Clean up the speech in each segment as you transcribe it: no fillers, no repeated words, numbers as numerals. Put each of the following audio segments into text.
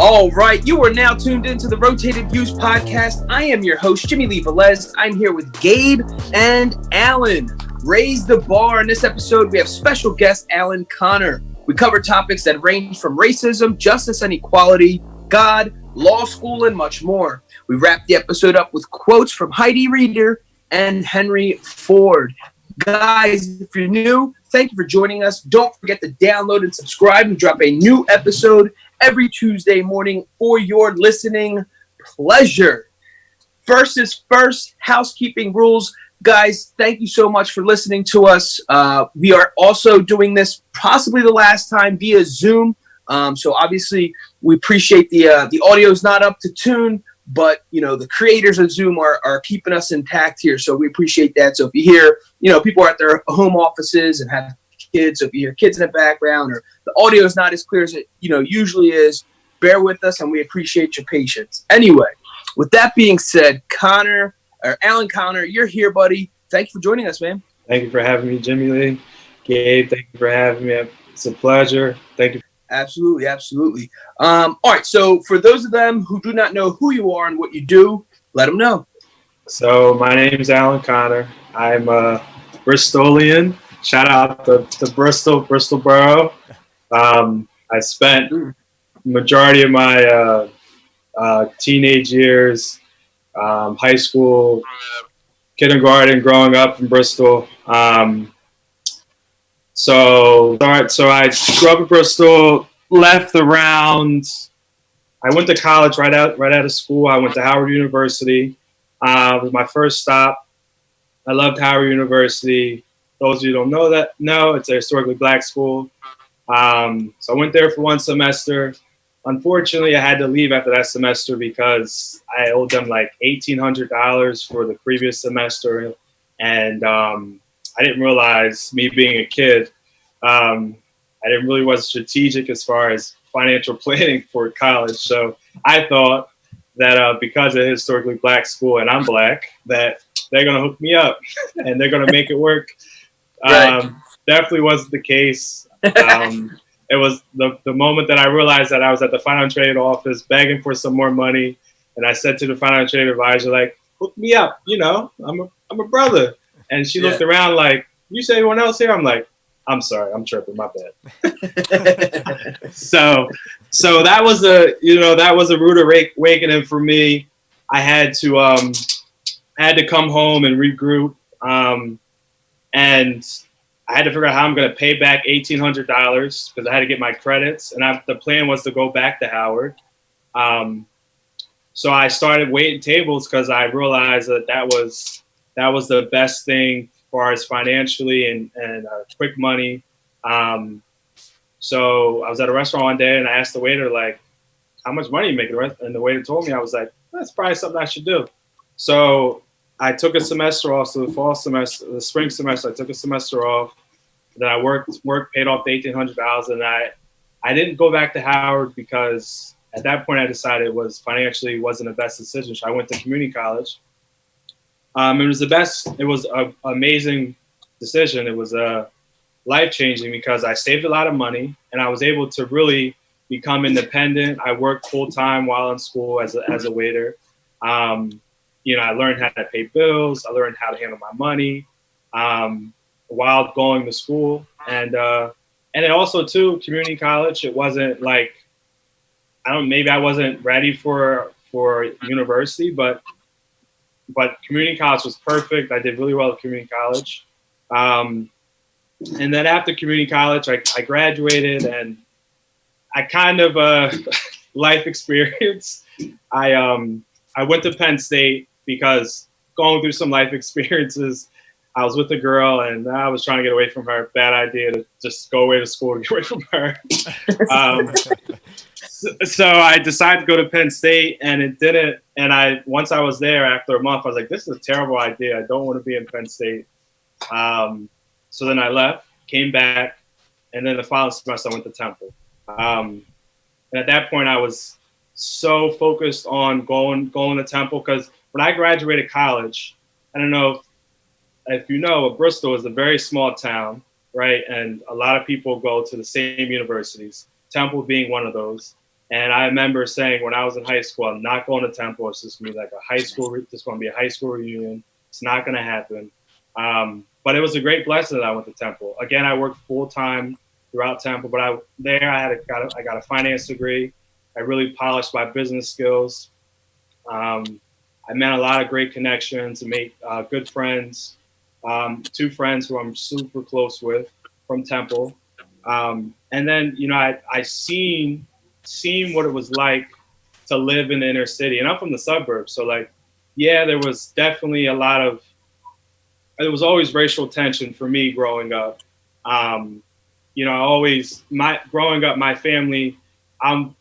All right, you are now tuned into the Rotated Views podcast. I am your host, Jimmylee Velez. I'm here with Gabe and Alan. Raise the bar. In this episode, we have special guest Alan Connor. We cover topics that range from racism, justice and equality, God, law school, and much more. We wrap the episode up with quotes from Heidi Reeder and Henry Ford. Guys, if you're new, thank you for joining us. Don't forget to download and subscribe. We drop a new episode every Tuesday morning for your listening pleasure. First is first, housekeeping rules. Guys, thank you so much for listening to us. We are also doing this possibly the last time via Zoom. So obviously we appreciate the audio is not up to tune, but the creators of Zoom are keeping us intact here. So we appreciate that. So if you hear, people are at their home offices and have kids, so if you hear kids in the background or the audio is not as clear as it usually is, bear with us and we appreciate your patience. Anyway, with that being said, Alan Connor, you're here, buddy. Thank you for joining us, man. Thank you for having me, Jimmylee. Gabe, thank you for having me. It's a pleasure. Thank you. Absolutely. All right, so for those of them who do not know who you are and what you do, let them know. So my name is Alan Connor. I'm a Bristolian. Shout out to Bristol Borough. I spent the majority of my teenage years, high school, kindergarten, growing up in Bristol. So I grew up in Bristol, left around. I went to college right out of school. I went to Howard University. It was my first stop. I loved Howard University. Those of you who don't know, it's a historically black school. So I went there for one semester. Unfortunately, I had to leave after that semester because I owed them like $1,800 for the previous semester. And I didn't realize, me being a kid, I didn't really was strategic as far as financial planning for college. So I thought that because of historically black school and I'm black, that they're going to hook me up and they're going to make it work. Right. Definitely wasn't the case. It was the moment that I realized that I was at the financial aid office begging for some more money. And I said to the financial aid advisor, like, hook me up. I'm a brother. And she looked around like, you say anyone else here? I'm like, I'm sorry, I'm tripping, my bad. So that was a rude awakening for me. I had to come home and regroup. And I had to figure out how I'm going to pay back $1,800 because I had to get my credits. And the plan was to go back to Howard. So I started waiting tables because I realized that was the best thing as far as financially and quick money. So I was at a restaurant one day and I asked the waiter, like, how much money are you making? And the waiter told me, I was like, that's probably something I should do. So I took a semester off. So the spring semester, I took a semester off. Then I worked, paid off the $1,800. And I didn't go back to Howard because at that point I decided it wasn't the best decision. So I went to community college. It was an amazing decision. It was life-changing because I saved a lot of money and I was able to really become independent. I worked full-time while in school as a waiter. I learned how to pay bills. I learned how to handle my money while going to school. And then also too, community college, it wasn't like, maybe I wasn't ready for university, but community college was perfect. I did really well at community college. And then after community college, I graduated and I kind of life experience. I went to Penn State because going through some life experiences, I was with a girl and I was trying to get away from her. Bad idea to just go away to school to get away from her. So I decided to go to Penn State and it didn't. And once I was there after a month, I was like, this is a terrible idea. I don't want to be in Penn State. So then I left, came back, and then the following semester I went to Temple. And at that point I was so focused on going to Temple because when I graduated college, I don't know if you know, Bristol is a very small town. right? And a lot of people go to the same universities, Temple being one of those. And I remember saying when I was in high school, I'm not going to Temple. It's just going to be like a high school, it's going to be a high school reunion. It's not going to happen. But it was a great blessing that I went to Temple. Again, I worked full time throughout Temple, but I got a finance degree. I really polished my business skills. I met a lot of great connections and made good friends. Two friends who I'm super close with from Temple. And then, I seen what it was like to live in the inner city. And I'm from the suburbs. So, like, yeah, there was definitely there was always racial tension for me growing up. Growing up, my family, I'm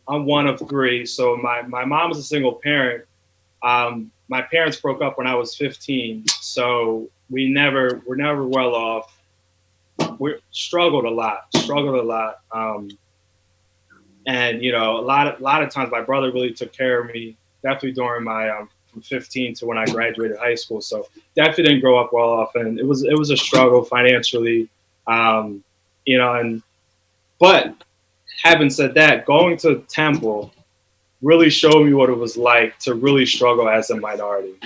one of three. So my mom is a single parent. My parents broke up when I was 15, so we're never well off. We struggled a lot. And a lot of times my brother really took care of me. Definitely during my from 15 to when I graduated high school. So definitely didn't grow up well off, and it was a struggle financially. But having said that, going to Temple really showed me what it was like to really struggle as a minority.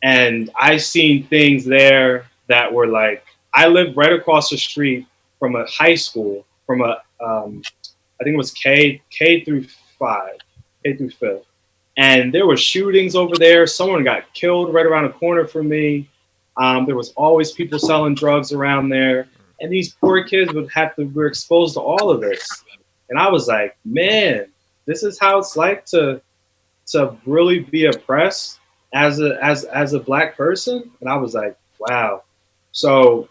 And I seen things there that were like, I lived right across the street from a high school, from I think it was K through 5, K through 5th. And there were shootings over there. Someone got killed right around the corner from me. There was always people selling drugs around there. And these poor kids were exposed to all of this. And I was like, man, this is how it's like to really be oppressed as a black person. And I was like, wow. So,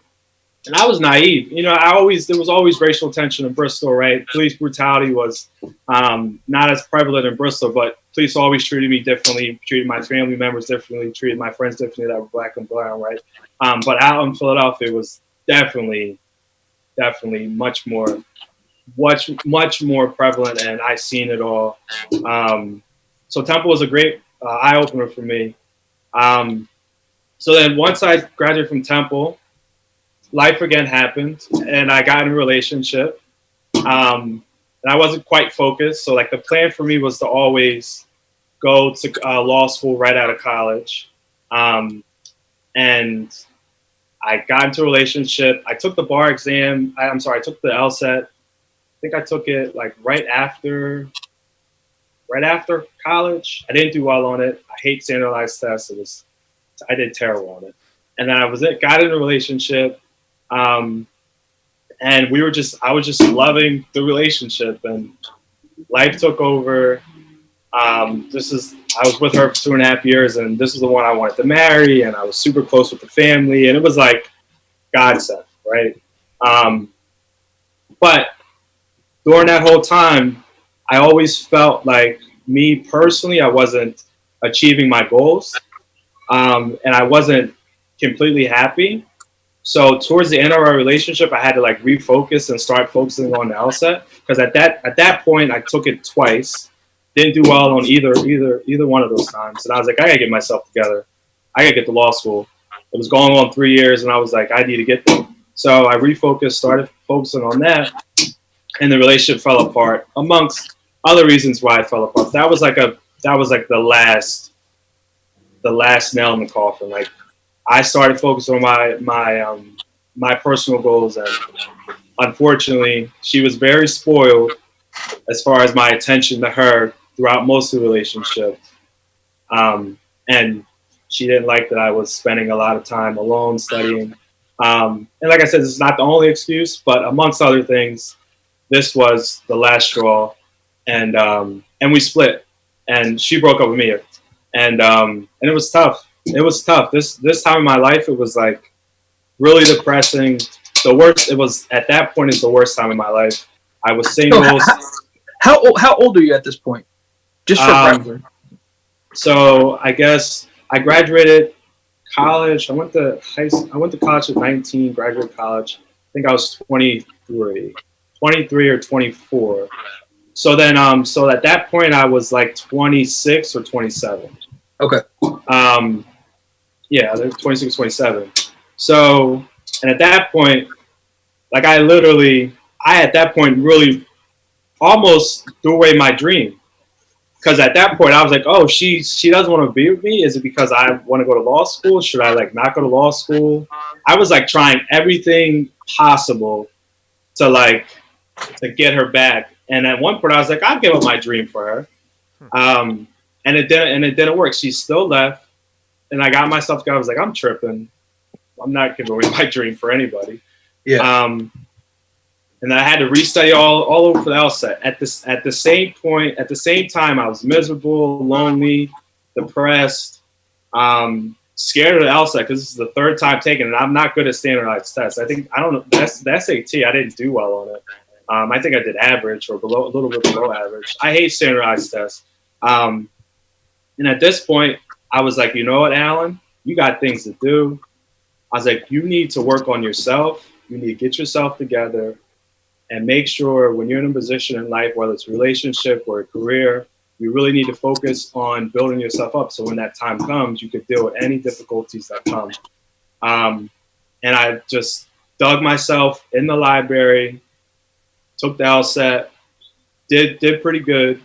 and I was naive. There was always racial tension in Bristol, right? Police brutality was not as prevalent in Bristol, but police always treated me differently, treated my family members differently, treated my friends differently that were black and brown, right? But out in Philadelphia, it was definitely much more prevalent, and I seen it all. So Temple was a great eye opener for me. So then once I graduated from Temple, life again happened, and I got in a relationship. And I wasn't quite focused. So like the plan for me was to always go to law school right out of college. And I got into a relationship. I took the bar exam. I took the LSAT. I think I took it like right after college. I didn't do well on it. I hate standardized tests. I did terrible on it. And then got in a relationship. And I was just loving the relationship, and life took over. I was with her for 2.5 years, and this is the one I wanted to marry, and I was super close with the family, and it was like God sent, right? But during that whole time, I always felt like me personally, I wasn't achieving my goals, and I wasn't completely happy. So towards the end of our relationship, I had to like refocus and start focusing on the LSAT, because at that point I took it twice, didn't do well on either one of those times, and I was like, I gotta get myself together. I gotta get to law school. It was going on 3 years, and I was like, I need to get there. So I refocused, started focusing on that, and the relationship fell apart, amongst other reasons why it fell apart. That was like the last nail in the coffin. Like, I started focusing on my personal goals, and unfortunately, she was very spoiled as far as my attention to her throughout most of the relationship. And she didn't like that I was spending a lot of time alone studying. And like I said, this is not the only excuse, but amongst other things, this was the last straw. And we split, and she broke up with me, and it was tough. It was tough. This time in my life, it was like really depressing. The worst. It was at that point. It's the worst time in my life. I was single. How old are you at this point? Just for reference. So I guess I graduated college. I went to college at 19. Graduated college. I think I was 23 or 24. So then, so at that point, I was like 26 or 27. Okay. Yeah, 26, 27. So And at that point, like I at that point really almost threw away my dream. Because at that point I was like, oh, she doesn't want to be with me. Is it because I want to go to law school? Should I like not go to law school? I was like trying everything possible to like to get her back. And at one point I was like, I'll give up my dream for her. And it didn't work. She still left. And I got myself I was like, I'm tripping. I'm not giving away my dream for anybody. Yeah. And then I had to restudy all over for the LSAT. At the same point, at the same time, I was miserable, lonely, depressed, scared of the LSAT because this is the third time taking it. I'm not good at standardized tests. I don't know. That's the SAT. I didn't do well on it. I think I did average or below, a little bit below average. I hate standardized tests. And at this point, I was like, you know what, Alan? You got things to do. I was like, you need to work on yourself. You need to get yourself together and make sure when you're in a position in life, whether it's a relationship or a career, you really need to focus on building yourself up. So when that time comes, you could deal with any difficulties that come. And I just dug myself in the library, took the LSAT, did pretty good.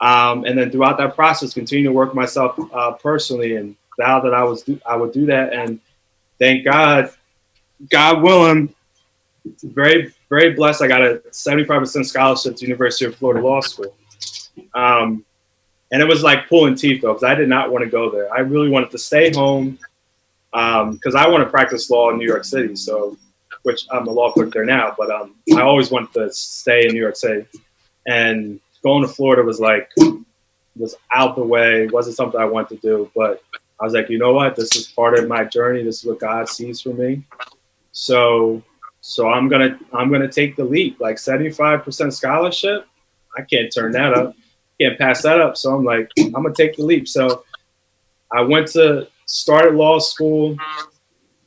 And then throughout that process, continued to work myself personally and vowed that I would do that. And thank God, God willing, very, very blessed. I got a 75% scholarship to University of Florida Law School. And it was like pulling teeth, though, because I did not want to go there. I really wanted to stay home because I want to practice law in New York City, which I'm a law clerk there now, but I always wanted to stay in New York City. And going to Florida was out the way, wasn't something I wanted to do. But I was like, you know what? This is part of my journey. This is what God sees for me. So I'm gonna take the leap. Like 75% scholarship, I can't turn that up. Can't pass that up. So I'm like, I'm gonna take the leap. So I started law school,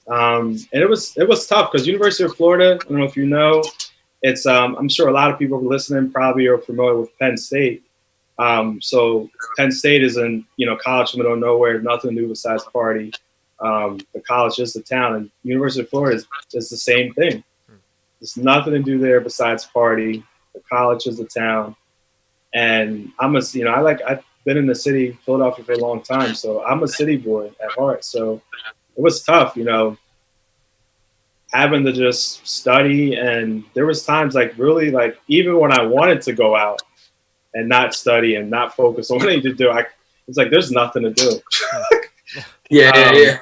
and it was tough because University of Florida. I don't know if you know, it's I'm sure a lot of people listening probably are familiar with Penn State. So Penn State is in college from the middle of nowhere, nothing new besides party. The college is the town, and University of Florida is the same thing. There's nothing to do there besides party. The college is the town, and I've been in the city, Philadelphia, for a long time, so I'm a city boy at heart. So it was tough, having to just study, and there was times even when I wanted to go out and not study and not focus on what I need to do, it's like there's nothing to do. Yeah.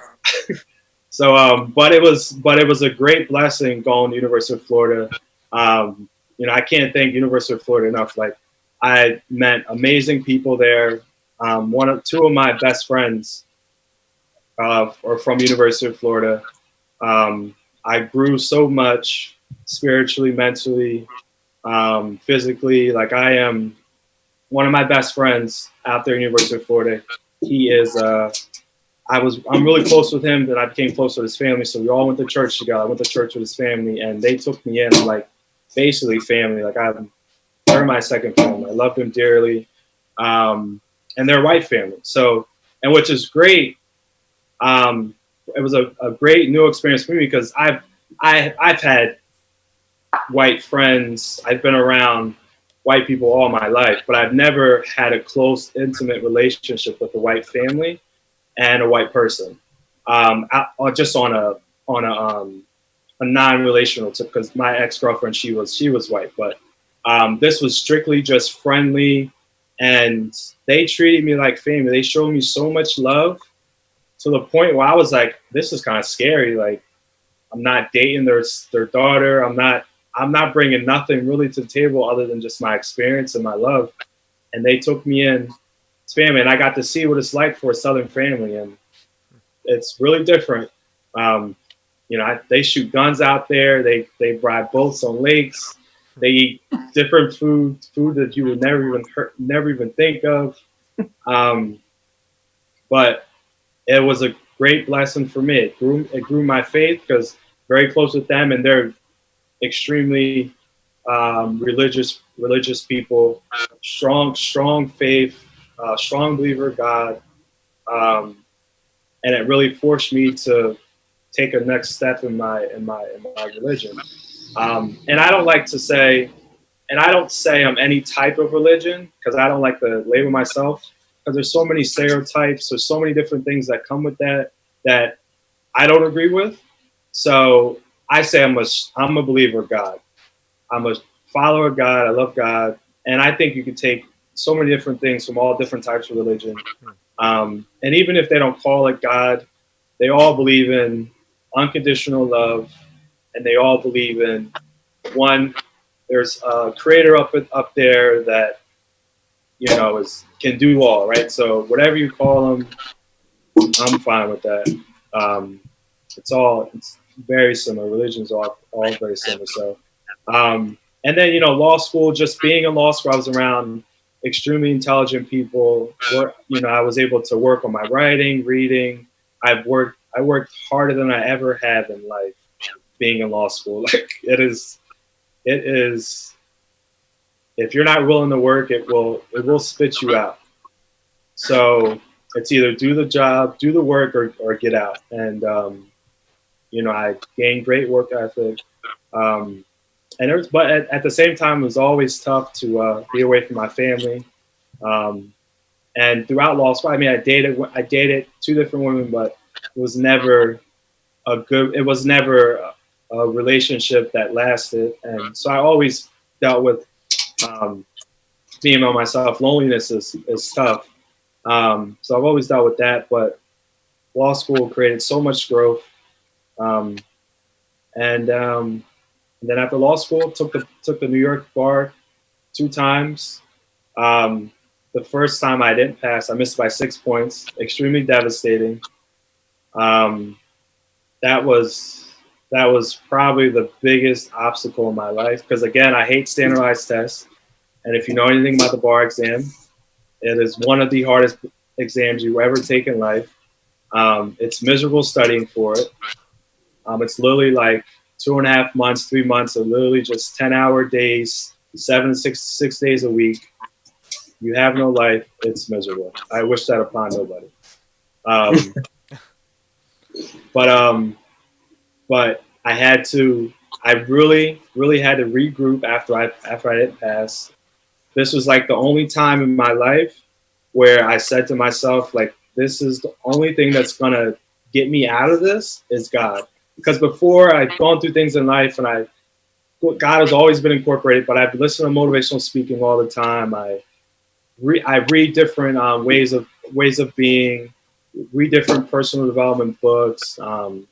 So, but it was a great blessing going to University of Florida. I can't thank University of Florida enough. Like, I met amazing people there. Two of my best friends are from University of Florida. I grew so much spiritually, mentally, physically. Like, I am one of my best friends out there in University of Florida. He is. I'm really close with him, that I became close with his family. So we all went to church together. I went to church with his family, and they took me in like basically family. Like, they're my second family. I love them dearly, and they're a white family. So, and which is great. It was a great new experience for me because I've had white friends. I've been around white people all my life, but I've never had a close, intimate relationship with a white family and a white person, just on a non-relational tip, because my ex-girlfriend, she was white, but this was strictly just friendly, and they treated me like family. They showed me so much love to the point where I was like, this is kind of scary. Like, I'm not dating their daughter. I'm not bringing nothing really to the table other than just my experience and my love. And they took me in as family, and I got to see what it's like for a Southern family, and it's really different. They shoot guns out there. They ride boats on lakes. They eat different food that you would never even think of. But it was a great blessing for me. It grew my faith because very close with them, and they're extremely religious people, strong faith, strong believer of God, and it really forced me to take a next step in my religion. And I don't like to say, and I don't say I'm any type of religion because I don't like to label myself, because there's so many stereotypes, there's so many different things that come with that I don't agree with. So I say I'm a believer of God. I'm a follower of God. I love God, and I think you could take so many different things from all different types of religion. And even if they don't call it God, they all believe in unconditional love, and they all believe in one. There's a creator up there that can do all, right? So whatever you call them, I'm fine with that. It's very similar. Religion's all very similar. So, and then law school. Just being in law school, I was around extremely intelligent people. I was able to work on my writing, reading. I worked harder than I ever have in life. Being in law school, like it is. If you're not willing to work, it will spit you out. So it's either do the job, do the work, or get out. And I gained great work ethic. But at the same time, it was always tough to be away from my family. And throughout law school, I mean, I dated 2 different women, but it was never a relationship that lasted. And so I always dealt with being by myself. Loneliness is tough. So I've always dealt with that, but law school created so much growth. And then after law school, took the New York bar 2 times. The first time I didn't pass, I missed by 6 points, extremely devastating. That was probably the biggest obstacle in my life, because again, I hate standardized tests. And if you know anything about the bar exam, it is one of the hardest exams you ever take in life. It's miserable studying for it. It's literally like 2.5 months, 3 months of literally just 10-hour days, 6 days a week. You have no life. It's miserable. I wish that upon nobody. But I really, really had to regroup after I didn't pass. This was like the only time in my life where I said to myself, like, this is the only thing that's going to get me out of this is God. Because before, I'd gone through things in life, and God has always been incorporated, but I've listened to motivational speaking all the time. I read different ways of being, read different personal development books. All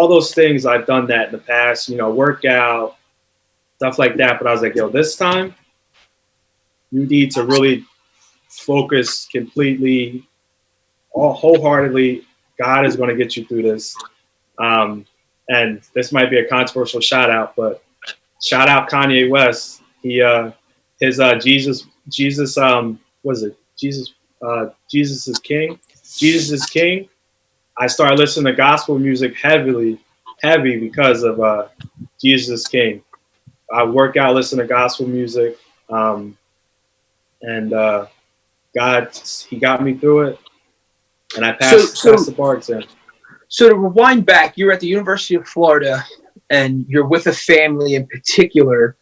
those things, I've done that in the past, workout, stuff like that. But I was like, this time you need to really focus completely, wholeheartedly. God is going to get you through this. And this might be a controversial shout out, but shout out Kanye West. Jesus is King. Jesus is King. I started listening to gospel music heavy because of Jesus is King. I work out, listen to gospel music, and God, He got me through it, and I passed the bar exam. So to rewind back, you're at the University of Florida, and you're with a family in particular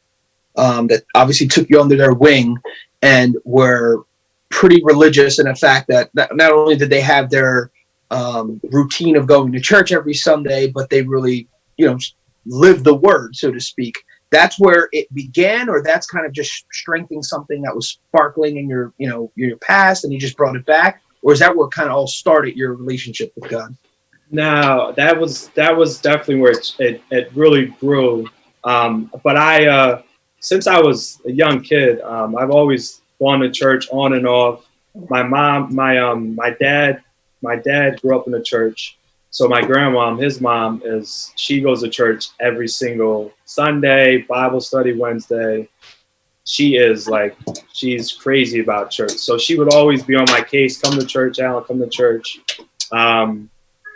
that obviously took you under their wing and were pretty religious in the fact that not only did they have their routine of going to church every Sunday, but they really, lived the word, so to speak. That's where it began, or that's kind of just strengthening something that was sparkling in your past, and you just brought it back, or is that where kind of all started your relationship with God? No, that was definitely where it really grew. But since I was a young kid, I've always gone to church on and off. My dad grew up in the church. So my grandma, his mom, she goes to church every single Sunday, Bible study Wednesday. She's crazy about church. So she would always be on my case, come to church, Alan, come to church.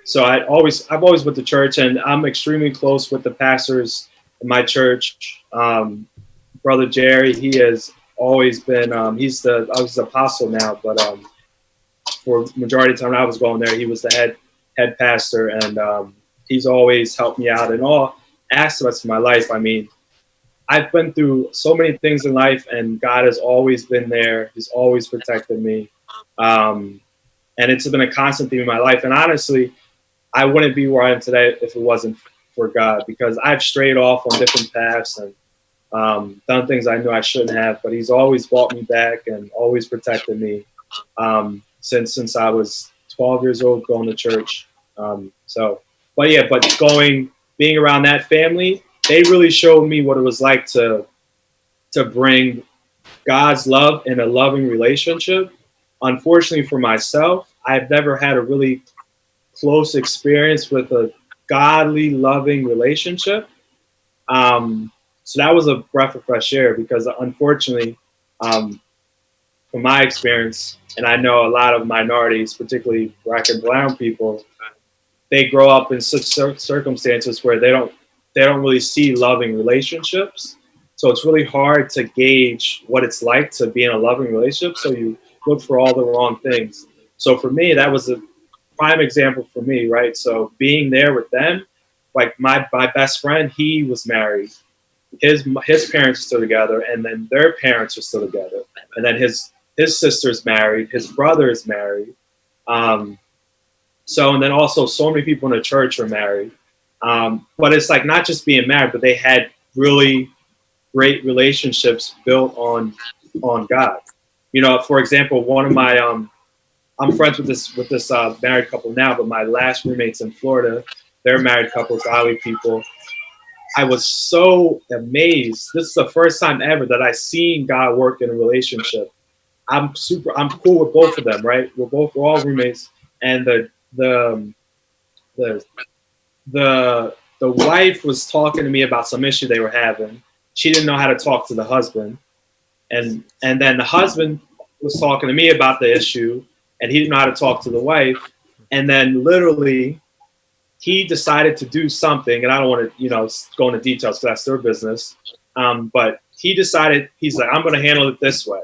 So I've always went to church, and I'm extremely close with the pastors in my church. Brother Jerry, he has always been, I was apostle now, but for majority of the time I was going there, he was the head head pastor, and he's always helped me out in all aspects of my life. I mean, I've been through so many things in life, and God has always been there. He's always protected me. And it's been a constant theme in my life. And honestly, I wouldn't be where I am today if it wasn't for God, because I've strayed off on different paths and done things I knew I shouldn't have. But He's always brought me back and always protected me since I was 12 years old, going to church. But being around that family, they really showed me what it was like to bring God's love in a loving relationship. Unfortunately for myself, I've never had a really close experience with a godly, loving relationship. So that was a breath of fresh air, because unfortunately, from my experience, and I know a lot of minorities, particularly Black and brown people, they grow up in such circumstances where they don't really see loving relationships. So it's really hard to gauge what it's like to be in a loving relationship. So you look for all the wrong things. So for me, that was a prime example for me, right? So being there with them, like my best friend, he was married. His parents are still together, and then their parents are still together. And then his sister's married, his brother is married. And then also so many people in the church are married. But it's like not just being married, but they had really great relationships built on God. For example, one of my I'm friends with this married couple now, but my last roommates in Florida, they're married couple, godly people. I was so amazed. This is the first time ever that I seen God work in a relationship. I'm cool with both of them, right? We're all roommates, and the wife was talking to me about some issue they were having. She didn't know how to talk to the husband, and then the husband was talking to me about the issue, and he didn't know how to talk to the wife. And then literally, he decided to do something, and I don't want to go into details because that's their business. But he decided, he's like, I'm going to handle it this way.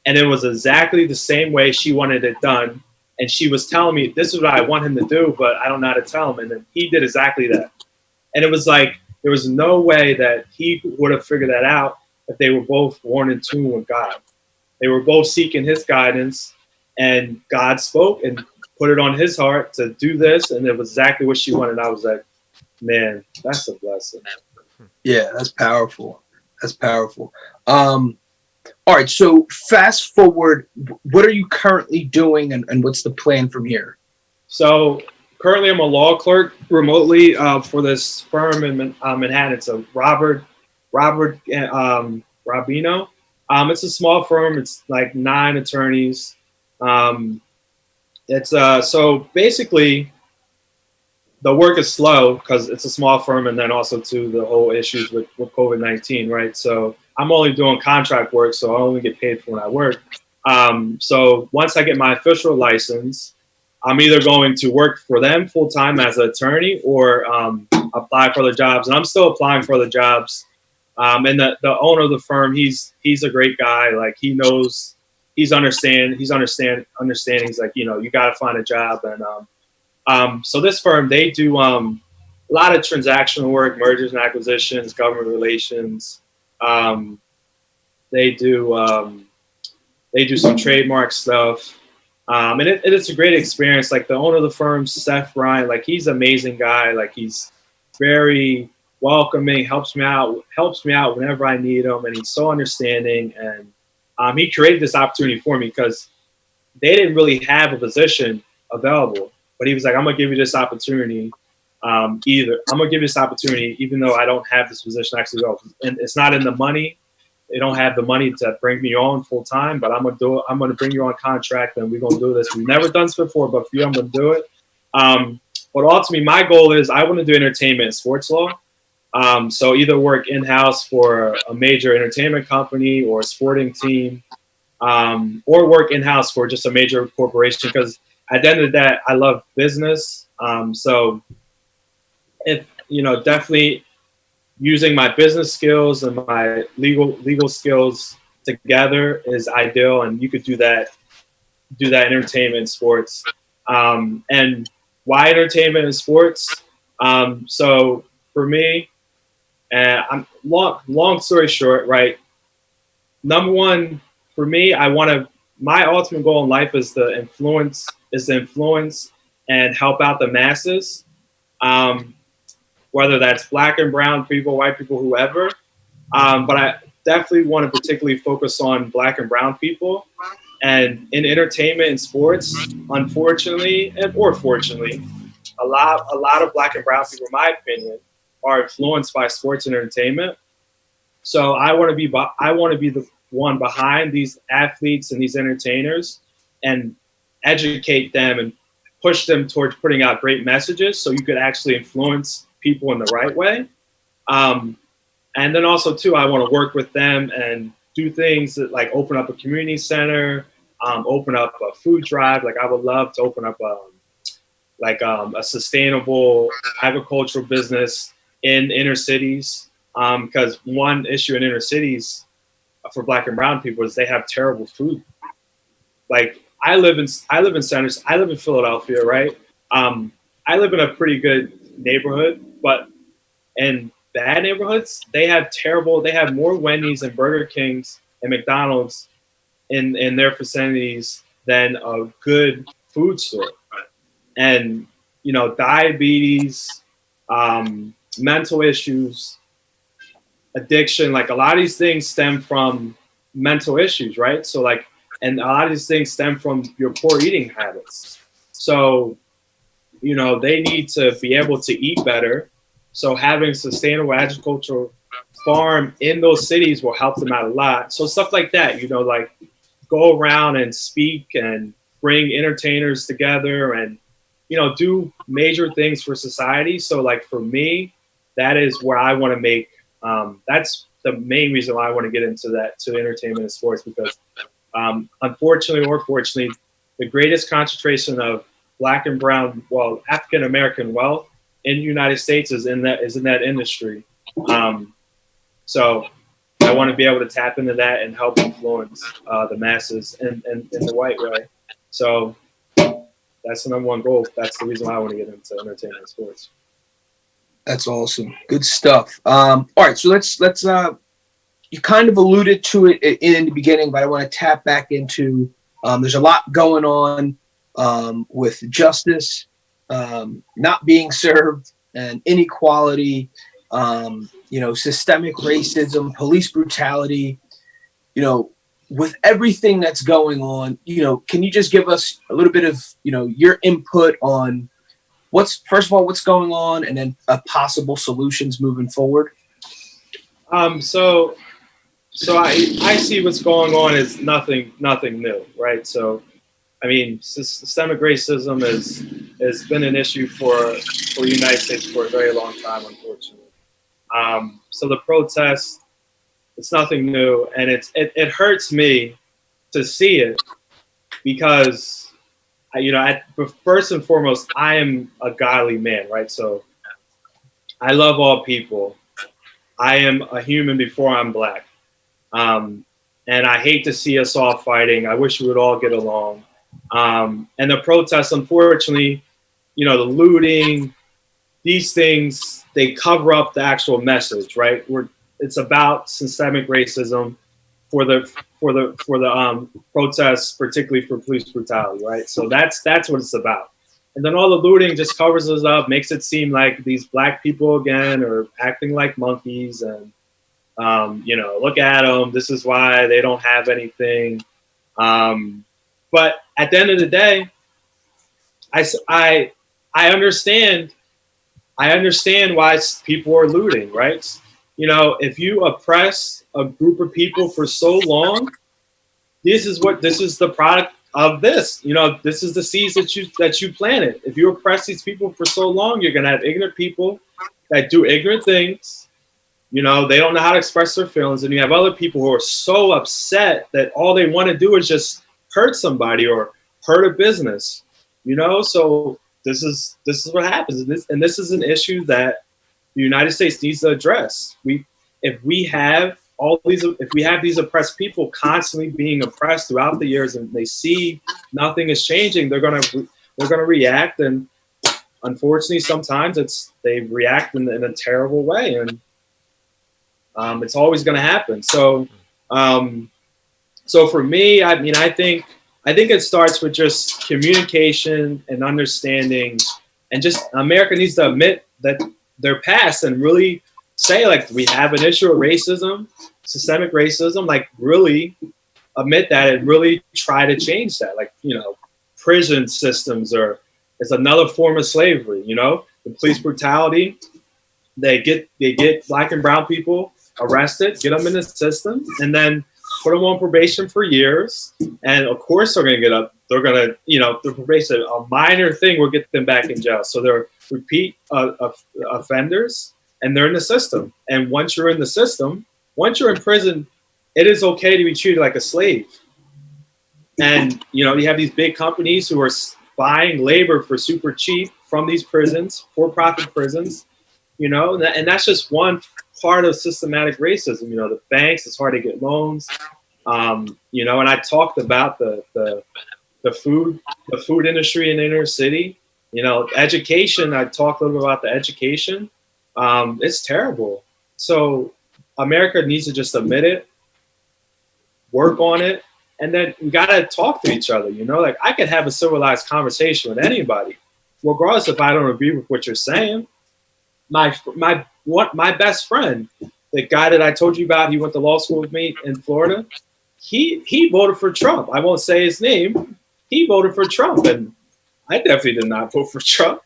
And it was exactly the same way she wanted it done. And she was telling me, this is what I want him to do, but I don't know how to tell him. And then he did exactly that. And it was like, there was no way that he would have figured that out if they were both born in tune with God. They were both seeking His guidance, and God spoke and put it on his heart to do this. And it was exactly what she wanted. I was like, man, that's a blessing. Yeah, that's powerful. That's powerful. All right, so fast forward, what are you currently doing, and what's the plan from here? So currently I'm a law clerk remotely for this firm in Manhattan. It's a Robert Rabino. It's a small firm. It's like 9 attorneys. So basically the work is slow because it's a small firm, and then also to the whole issues with COVID-19, right? So I'm only doing contract work, so I only get paid for when I work. So once I get my official license, I'm either going to work for them full time as an attorney or apply for other jobs. And I'm still applying for other jobs. And the owner of the firm, he's a great guy. Like he knows, he's understanding. He's like, you got to find a job. And so this firm, they do a lot of transactional work, mergers and acquisitions, government relations. They do some trademark stuff. And it's a great experience. Like the owner of the firm, Seth Bryant, like he's an amazing guy. Like he's very welcoming, helps me out whenever I need him. And he's so understanding. And he created this opportunity for me because they didn't really have a position available. But he was like, I'm going to give you this opportunity. I'm going to give you this opportunity, even though I don't have this position actually go. And it's not in the money. They don't have the money to bring me on full time, but I'm going to do it. I'm going to bring you on contract, and we're going to do this. We've never done this before, but for you, I'm going to do it. But ultimately, my goal is I want to do entertainment and sports law. So either work in-house for a major entertainment company or a sporting team, or work in-house for just a major corporation. Because at the end of the day, I love business. So if, definitely using my business skills and my legal skills together is ideal. And you could do that entertainment, sports. And why entertainment and sports? So for me, and I'm long story short, right? Number one, for me, my ultimate goal in life is to influence and help out the masses. Um, whether that's black and brown people, white people, whoever. But I definitely want to particularly focus on black and brown people. And in entertainment and sports, unfortunately, or fortunately, a lot of black and brown people, in my opinion, are influenced by sports and entertainment. So I want to be the one behind these athletes and these entertainers, and educate them and push them towards putting out great messages, so you could actually influence people in the right way. Um, and then also too, I want to work with them and do things that, like, open up a community center, open up a food drive. Like, I would love to open up a sustainable agricultural business in inner cities. Because one issue in inner cities for black and brown people is they have terrible food. Like, I live in centers. I live in Philadelphia, right? I live in a pretty good neighborhood, but in bad neighborhoods, they have more Wendy's and Burger Kings and McDonald's in their vicinities than a good food store. And, diabetes, mental issues, addiction, like, a lot of these things stem from mental issues, right? So, like, and a lot of these things stem from your poor eating habits. So, they need to be able to eat better. So having sustainable agricultural farm in those cities will help them out a lot. So stuff like that, like, go around and speak and bring entertainers together and, do major things for society. So, like, for me, that is where I want to make, that's the main reason why I want to get into that, to entertainment and sports, because unfortunately or fortunately, the greatest concentration of black and brown, African American wealth in the United States is in that industry. So I want to be able to tap into that and help influence the masses in the right way. So that's the number one goal. That's the reason why I want to get into entertainment and sports. That's awesome. Good stuff. All right, so let's you kind of alluded to it in the beginning, but I want to tap back into there's a lot going on with justice not being served, and inequality, systemic racism, police brutality, with everything that's going on, can you just give us a little bit of, your input on first of all, what's going on, and then possible solutions moving forward? So I see what's going on as nothing new, right? So, I mean, systemic racism has been an issue for the United States for a very long time, unfortunately. So the protest, it's nothing new, and it hurts me to see it, because first and foremost, I am a godly man, right? So I love all people. I am a human before I'm black. And I hate to see us all fighting. I wish we would all get along. And the protests, unfortunately, the looting, these things, they cover up the actual message, right? It's about systemic racism for the protests, particularly for police brutality, right? So that's what it's about. And then all the looting just covers us up, makes it seem like these black people again are acting like monkeys, and look at them. This is why they don't have anything. But at the end of the day, I understand why people are looting, right? If you oppress a group of people for so long, this is the product of this. This is the seeds that you planted. If you oppress these people for so long, you're gonna have ignorant people that do ignorant things. They don't know how to express their feelings, and you have other people who are so upset that all they want to do is just hurt somebody or hurt a business. So this is what happens, and this is an issue that the United States needs to address. If we have these oppressed people constantly being oppressed throughout the years, and they see nothing is changing, they're gonna react, and unfortunately, sometimes they react in a terrible way, and it's always going to happen. So, so for me, I mean, I think it starts with just communication and understanding, and just America needs to admit that their past and really say, like, we have an issue of racism, systemic racism, like really admit that and really try to change that. Like, prison systems is another form of slavery. The police brutality. They get black and brown people arrested, get them in the system, and then put them on probation for years. And of course, they're going to, the probation, a minor thing will get them back in jail. So they're repeat offenders, and they're in the system. And once you're in the system, once you're in prison, it is okay to be treated like a slave. And, you have these big companies who are buying labor for super cheap from these prisons, for-profit prisons, and that's just one part of systematic racism. The banks, it's hard to get loans. And I talked about the food industry in the inner city. Education, I talked a little bit about the education. It's terrible. So America needs to just admit it, work on it, and then we got to talk to each other. Like, I could have a civilized conversation with anybody, regardless if I don't agree with what you're saying. My best friend, the guy that I told you about, he went to law school with me in Florida. He voted for Trump. I won't say his name. He voted for Trump, and I definitely did not vote for Trump.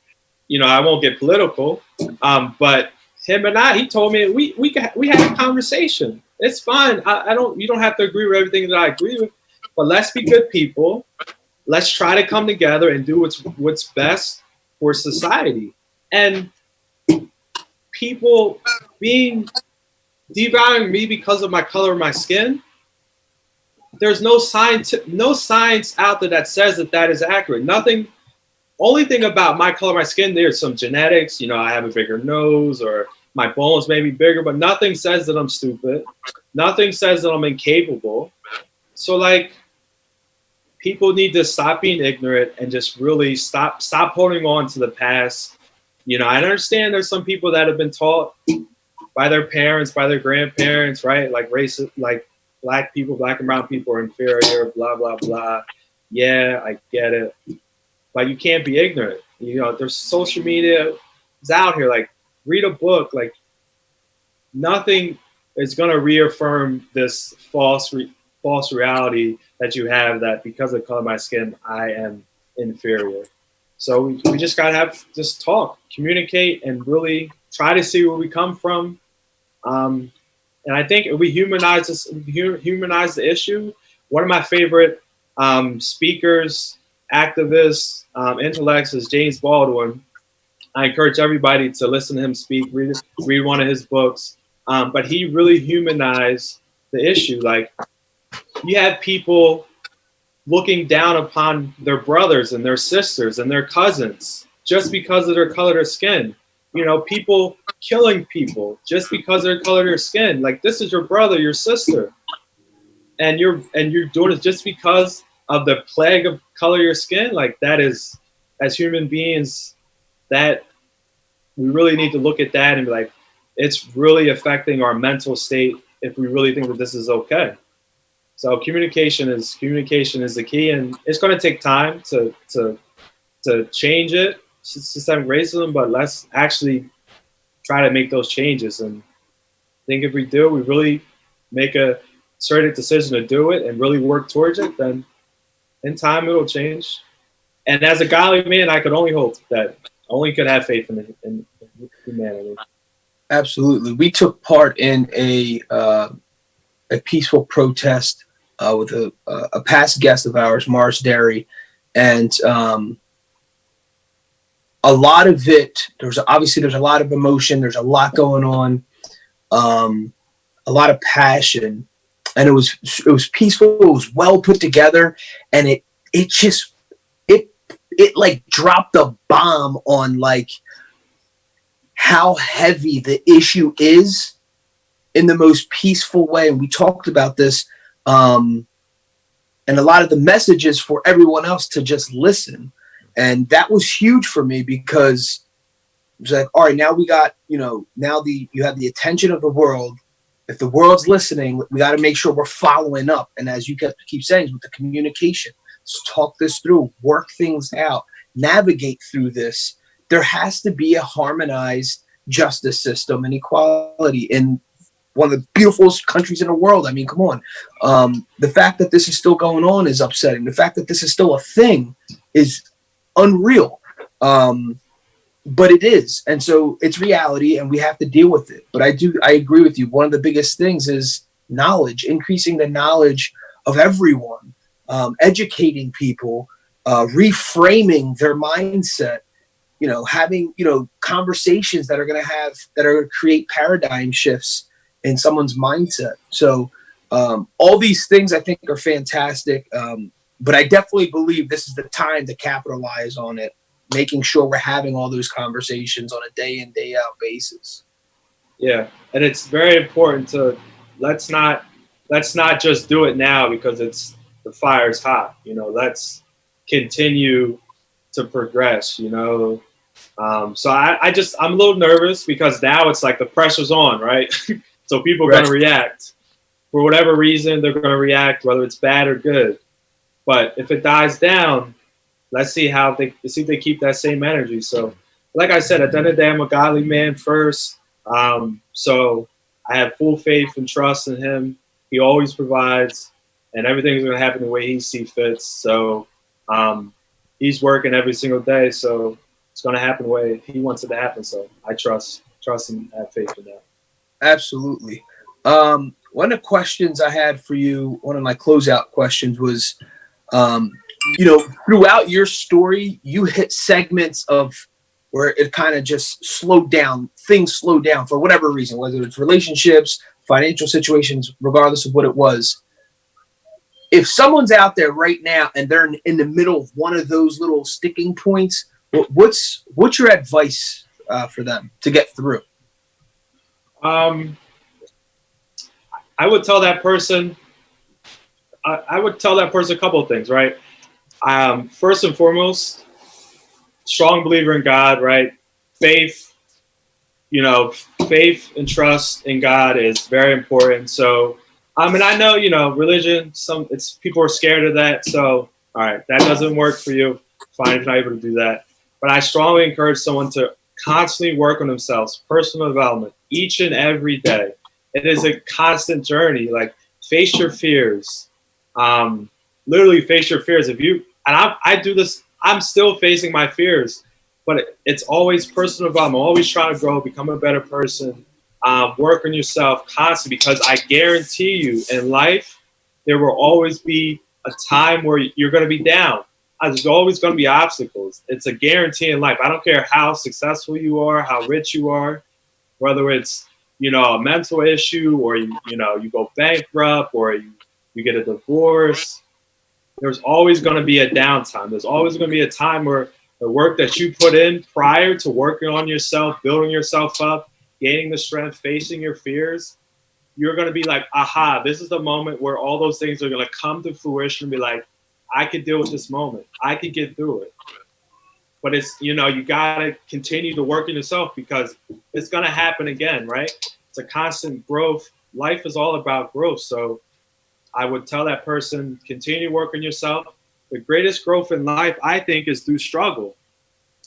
I won't get political, but him and he told me we had a conversation. It's fine. You don't have to agree with everything that I agree with, but let's be good people. Let's try to come together and do what's best for society. And people devaluing me because of my color of my skin, there's no science out there that says that is accurate. Nothing. Only thing about my color of my skin, there's some genetics. I have a bigger nose, or my bones may be bigger, but nothing says that I'm stupid. Nothing says that I'm incapable. So, like, people need to stop being ignorant and just really stop holding on to the past. I understand there's some people that have been taught by their parents, by their grandparents, right? Like like black and brown people are inferior, blah, blah, blah. Yeah, I get it. But you can't be ignorant. There's social media is out here. Like, read a book. Like, nothing is going to reaffirm this false reality that you have, that because of the color of my skin, I am inferior. So we just got to just talk, communicate, and really try to see where we come from. And I think if we humanize the issue, one of my favorite speakers, activists, intellects is James Baldwin. I encourage everybody to listen to him speak, read one of his books. But he really humanized the issue. Like, you have people looking down upon their brothers and their sisters and their cousins just because of their color of their skin. People killing people just because of their color of their skin. Like, this is your brother, your sister, and you're doing it just because of the plague of color of your skin. Like, that is, as human beings, that we really need to look at that and be like, it's really affecting our mental state if we really think that this is okay. So communication is the key, and it's going to take time to change it, systemic racism, but let's actually try to make those changes. And I think if we do, we really make a certain decision to do it and really work towards it, then in time it'll change. And as a godly man, I could only hope that only could have faith in humanity. Absolutely. We took part in a peaceful protest with a past guest of ours, Mars Derry, and a lot of it. There's a lot of emotion. There's a lot going on, a lot of passion, and it was peaceful. It was well put together, and it like dropped a bomb on like how heavy the issue is in the most peaceful way. And we talked about this, and a lot of the messages for everyone else to just listen And that was huge for me because it was like, all right, now we got, now you have the attention of the world. If the world's listening, we got to make sure we're following up. And as you keep saying, with the communication, let's talk this through, work things out, navigate through this. There has to be a harmonized justice system and equality in one of the beautiful countries in the world. I mean, come on. The fact that this is still going on is upsetting. The fact that this is still a thing is unreal. But it is. And so it's reality and we have to deal with it. But I agree with you. One of the biggest things is knowledge, increasing the knowledge of everyone, educating people, reframing their mindset, having, conversations that are going to create paradigm shifts in someone's mindset. So all these things I think are fantastic. But I definitely believe this is the time to capitalize on it, making sure we're having all those conversations on a day in, day out basis. Yeah. And it's very important to let's not just do it now because the fire's hot. Let's continue to progress, So I'm a little nervous because now it's like the pressure's on, right? So people are going to react. For whatever reason, they're going to react, whether it's bad or good. But if it dies down, let's see if they keep that same energy. So, like I said, at the end of the day, I'm a godly man first. So I have full faith and trust in him. He always provides, and everything's going to happen the way he sees fit. So he's working every single day. So it's going to happen the way he wants it to happen. So I trust and have faith in that. Absolutely. One of the questions I had for you, one of my closeout questions was, throughout your story, you hit segments of where it kind of just slowed down. Things slowed down for whatever reason, whether it's relationships, financial situations, regardless of what it was. If someone's out there right now and they're in the middle of one of those little sticking points, what's your advice for them to get through? I would tell that person a couple of things, right? First and foremost, strong believer in God, right? Faith and trust in God is very important. So, and I know, religion, people are scared of that. So, all right, that doesn't work for you. Fine if you're not able to do that. But I strongly encourage someone to constantly work on themselves, personal development, each and every day. It is a constant journey. Like, face your fears. Literally face your fears. I do this, I'm still facing my fears, but it's always personal development. I'm always trying to grow, become a better person, work on yourself constantly, because I guarantee you in life, there will always be a time where you're going to be down. There's always going to be obstacles. It's a guarantee in life. I don't care how successful you are, how rich you are, whether it's, a mental issue or, you go bankrupt or you get a divorce. There's always going to be a downtime. There's always going to be a time where the work that you put in prior to working on yourself, building yourself up, gaining the strength, facing your fears, you're going to be like, aha, this is the moment where all those things are going to come to fruition and be like, I could deal with this moment. I could get through it. But it's, you got to continue to work on yourself because it's going to happen again, right? It's a constant growth. Life is all about growth. So I would tell that person, continue to work on yourself. The greatest growth in life, I think, is through struggle.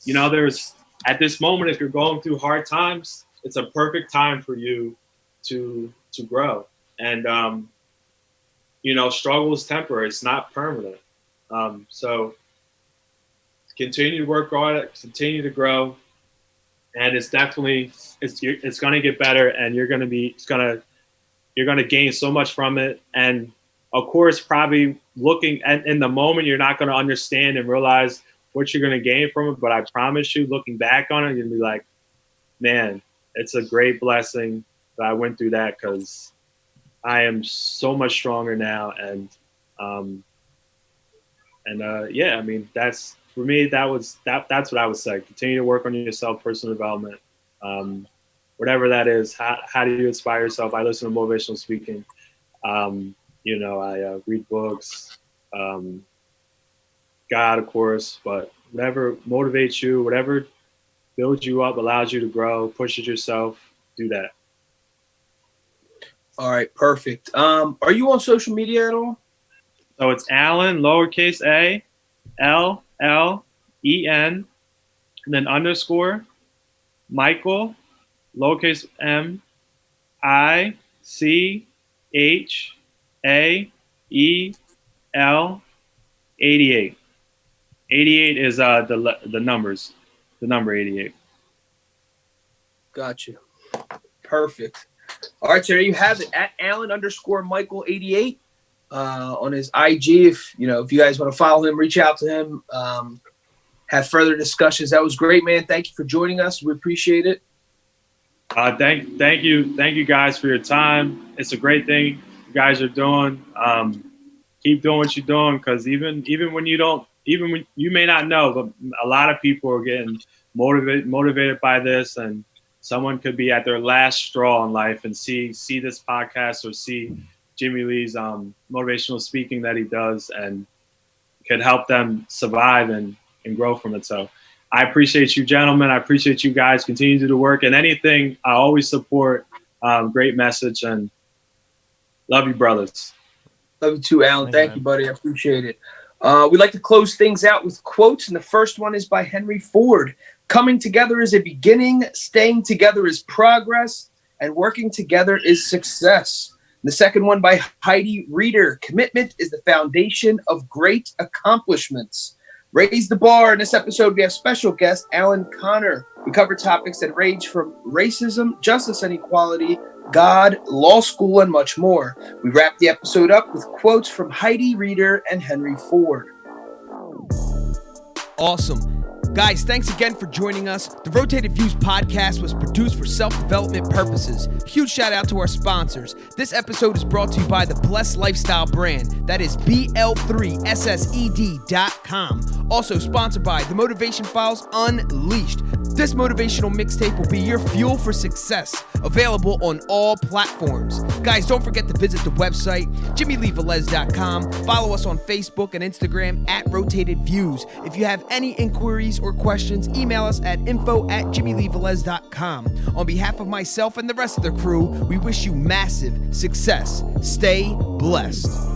There's, at this moment, if you're going through hard times, it's a perfect time for you to grow. And, struggle is temporary. It's not permanent. So continue to work on it, continue to grow. And it's definitely, it's going to get better, and you're going to gain so much from it. And of course, probably looking at in the moment, you're not going to understand and realize what you're going to gain from it. But I promise you, looking back on it, you're going to be like, man, it's a great blessing that I went through that, because I am so much stronger now. And yeah, I mean, that's, for me, that's what I would say. Continue to work on yourself, personal development, whatever that is. How do you inspire yourself? I listen to motivational speaking. I read books, God, of course, but whatever motivates you, whatever builds you up, allows you to grow, pushes yourself, do that. All right, perfect. Are you on social media at all? So it's Allen, lowercase a, L-L-E-N, and then underscore, Michael, lowercase m, I-C-H-A-E-L, 88. 88 is the numbers, the number 88. Gotcha. Perfect. All right, so there you have it. At Allen_Michael88 on his IG. If you guys want to follow him, reach out to him. Have further discussions. That was great, man. Thank you for joining us. We appreciate it. Thank you guys for your time. It's a great thing you guys are doing. Keep doing what you're doing, because even when you may not know, but a lot of people are getting motivated by this, and someone could be at their last straw in life and see this podcast or see Jimmylee's motivational speaking that he does, and could help them survive and grow from it. So I appreciate you, gentlemen. I appreciate you guys. Continue to do the work, and anything I always support. Great message, and love you, brothers. Love you too, Alan. Thank you, buddy. I appreciate it. We'd like to close things out with quotes, and the first one is by Henry Ford. Coming together is a beginning, staying together is progress, and working together is success. And the second one by Heidi Reeder. Commitment is the foundation of great accomplishments. Raise the bar. In this episode, we have special guest Alan Connor. We cover topics that range from racism, justice and equality, God, law school, and much more. We wrap the episode up with quotes from Heidi Reeder and Henry Ford. Awesome. Guys, thanks again for joining us. The Rotated Views podcast was produced for self-development purposes. Huge shout out to our sponsors. This episode is brought to you by the Blessed Lifestyle brand. That is BL3SSED.com. Also sponsored by The Motivation Files Unleashed. This motivational mixtape will be your fuel for success. Available on all platforms. Guys, don't forget to visit the website, JimmyleeVelez.com. Follow us on Facebook and Instagram at Rotated Views. If you have any inquiries or questions, email us at info@JimmyleeVelez.com. On behalf of myself and the rest of the crew, we wish you massive success. Stay blessed.